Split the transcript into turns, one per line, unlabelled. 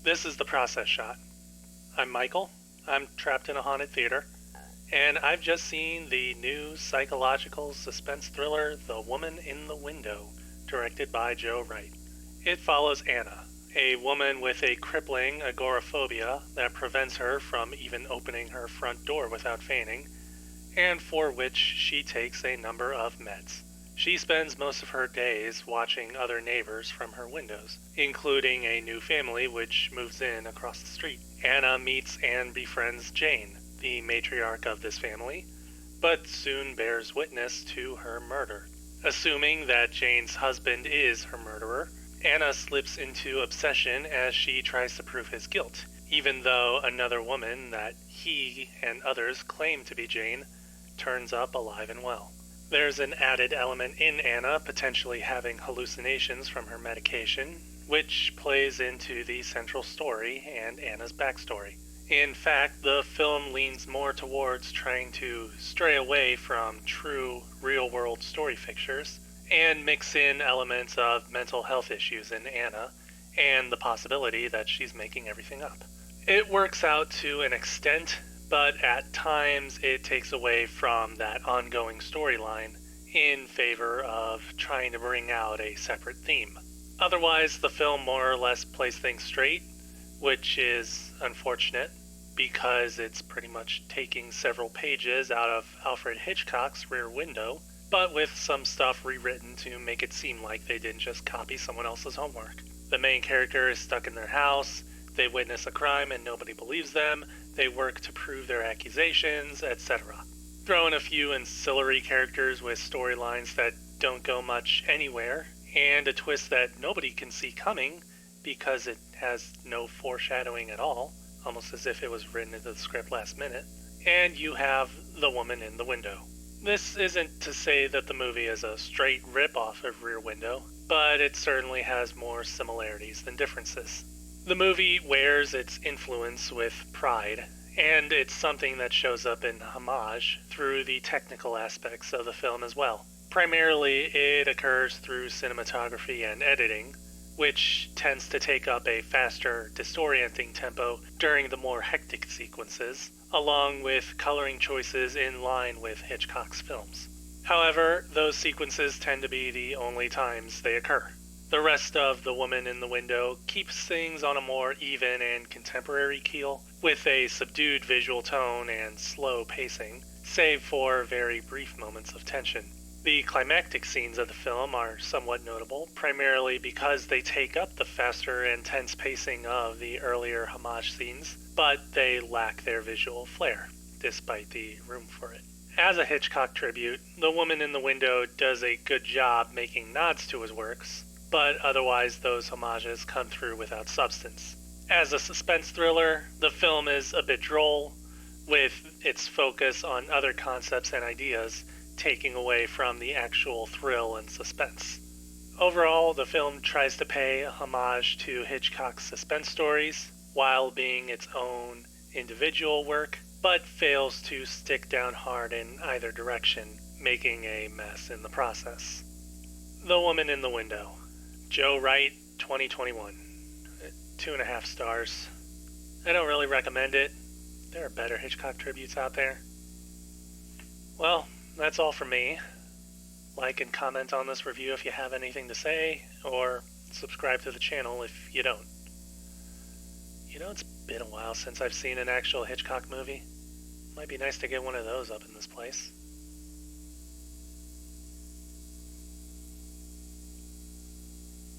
This is the process shot. I'm Michael. I'm trapped in a haunted theater, and I've just seen the new psychological suspense thriller, The Woman in the Window, directed by Wright. It follows Anna, a woman with a crippling agoraphobia that prevents her from even opening her front door without fainting, and for which she takes a number of meds. She spends most of her days watching other neighbors from her windows, including a new family which moves in across the street. Anna meets and befriends Jane, the matriarch of this family, but soon bears witness to her murder. Assuming that Jane's husband is her murderer, Anna slips into obsession as she tries to prove his guilt, even though another woman that he and others claim to be Jane turns up alive and well. There's an added element in Anna potentially having hallucinations from her medication, which plays into the central story and Anna's backstory. In fact, the film leans more towards trying to stray away from true, real-world story fixtures and mix in elements of mental health issues in Anna and the possibility that she's making everything up. It works out to an extent, but at times it takes away from that ongoing storyline in favor of trying to bring out a separate theme. Otherwise, the film more or less plays things straight, which is unfortunate because it's pretty much taking several pages out of Alfred Hitchcock's Rear Window, but with some stuff rewritten to make it seem like they didn't just copy someone else's homework. The main character is stuck in their house, they witness a crime and nobody believes them, they work to prove their accusations, etc. Throw in a few ancillary characters with storylines that don't go much anywhere, and a twist that nobody can see coming because it has no foreshadowing at all, almost as if it was written into the script last minute, and you have The Woman in the Window. This isn't to say that the movie is a straight rip-off of Rear Window, but it certainly has more similarities than differences. The movie wears its influence with pride, and it's something that shows up in homage through the technical aspects of the film as well. Primarily, it occurs through cinematography and editing, which tends to take up a faster, disorienting tempo during the more hectic sequences, along with coloring choices in line with Hitchcock's films. However, those sequences tend to be the only times they occur. The rest of The Woman in the Window keeps things on a more even and contemporary keel, with a subdued visual tone and slow pacing, save for very brief moments of tension. The climactic scenes of the film are somewhat notable, primarily because they take up the faster and tense pacing of the earlier homage scenes, but they lack their visual flair, despite the room for it. As a Hitchcock tribute, The Woman in the Window does a good job making nods to his works, but otherwise those homages come through without substance. As a suspense thriller, the film is a bit droll, with its focus on other concepts and ideas taking away from the actual thrill and suspense. Overall, the film tries to pay homage to Hitchcock's suspense stories while being its own individual work, but fails to stick down hard in either direction, making a mess in the process. The Woman in the Window. Wright, 2021. 2.5 stars. I don't really recommend it. There are better Hitchcock tributes out there. Well, that's all from me. Like and comment on this review if you have anything to say, or subscribe to the channel if you don't. You know, it's been a while since I've seen an actual Hitchcock movie. Might be nice to get one of those up in this place.